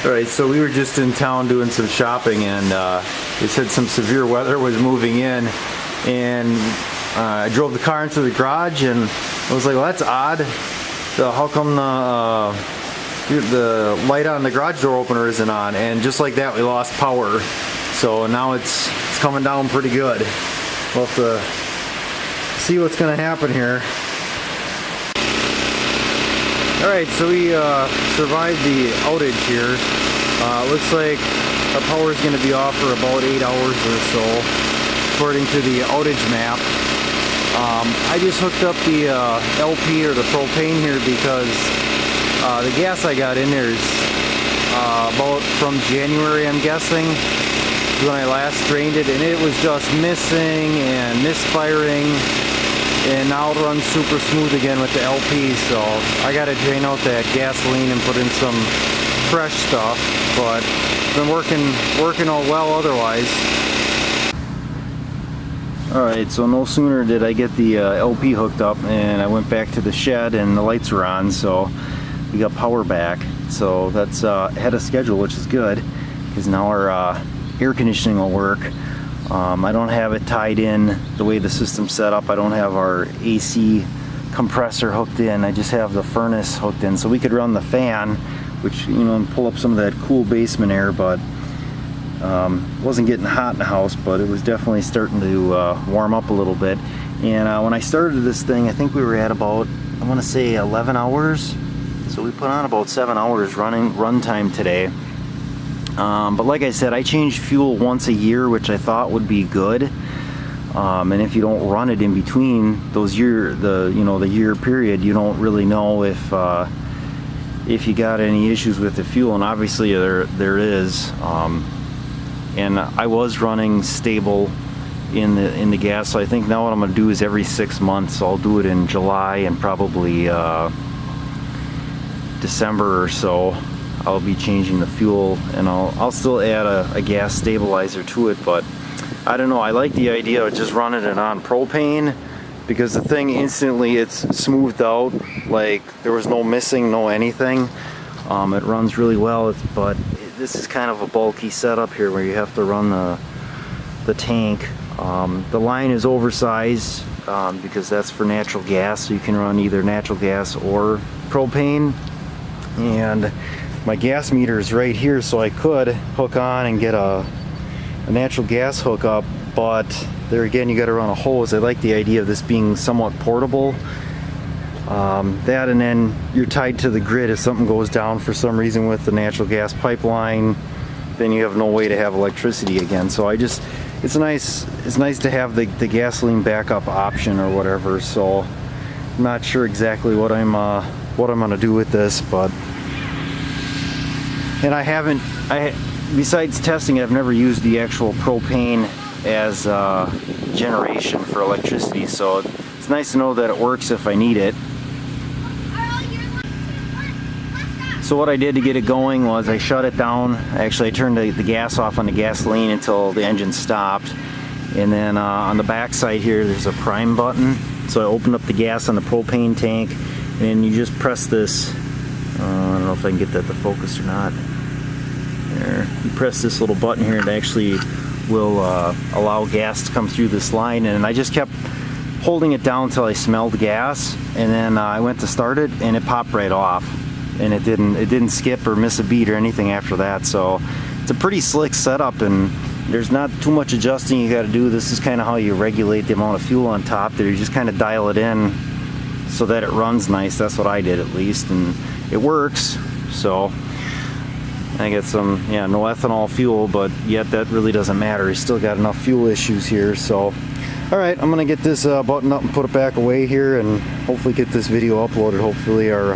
Alright, so we were just in town doing some shopping, and they said some severe weather was moving in, and I drove the car into the garage and I was like, well, that's odd. How come the light on the garage door opener isn't on? And just like that, we lost power. So now it's coming down pretty good. We'll have to see what's going to happen here. Alright, so we survived the outage here. Looks like our power is going to be off for about 8 hours or so, according to the outage map. I just hooked up the LP or the propane here because the gas I got in there is about from January, I'm guessing, when I last drained it, and it was just missing and misfiring. And now it runs super smooth again with the LP, so I gotta drain out that gasoline and put in some fresh stuff, but it's been working all well otherwise. Alright, so no sooner did I get the LP hooked up and I went back to the shed and the lights were on, so we got power back. So that's ahead of schedule, which is good, because now our air conditioning will work. I don't have it tied in the way the system's set up. I don't have our AC compressor hooked in. I just have the furnace hooked in, so we could run the fan, which, you know, and pull up some of that cool basement air, but wasn't getting hot in the house, but it was definitely starting to warm up a little bit. And when I started this thing, I think we were at about, I want to say 11 hours. So we put on about 7 hours run time today. But like I said, I change fuel once a year, which I thought would be good. And if you don't run it in between those the year period, you don't really know if you got any issues with the fuel. And obviously there is. And I was running stable in the gas, so I think now what I'm going to do is every 6 months. So I'll do it in July and probably December or so. I'll be changing the fuel, and I'll still add a gas stabilizer to it, but I don't know, I like the idea of just running it on propane, because the thing instantly, it's smoothed out, like there was no missing, no anything. It runs really well, but this is kind of a bulky setup here where you have to run the tank. The line is oversized because that's for natural gas, so you can run either natural gas or propane. And my gas meter is right here, so I could hook on and get a natural gas hookup, but there again, you got to run a hose. I like the idea of this being somewhat portable. That, and then you're tied to the grid. If something goes down for some reason with the natural gas pipeline, then you have no way to have electricity again. So it's nice to have the gasoline backup option or whatever. So I'm not sure exactly what I'm gonna do with this, but. And besides testing it, I've never used the actual propane as generation for electricity, so it's nice to know that it works if I need it. So what I did to get it going was I shut it down. Actually, I turned the gas off on the gasoline until the engine stopped. And then on the back side here, there's a prime button. So I opened up the gas on the propane tank, and then you just press this. I don't know if I can get that to focus or not. There. You press this little button here, and it actually will allow gas to come through this line. And I just kept holding it down until I smelled gas, and then I went to start it, and it popped right off. And it didn't skip or miss a beat or anything after that. So it's a pretty slick setup, and there's not too much adjusting you got to do. This is kind of how you regulate the amount of fuel on top there. You just kind of dial it in so that it runs nice. That's what I did, at least, and it works. So I get some, yeah, no ethanol fuel, but yet that really doesn't matter. You still got enough fuel issues here. So all right, I'm gonna get this button up and put it back away here, and hopefully get this video uploaded. Hopefully our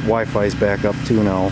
Wi-Fi is back up too now.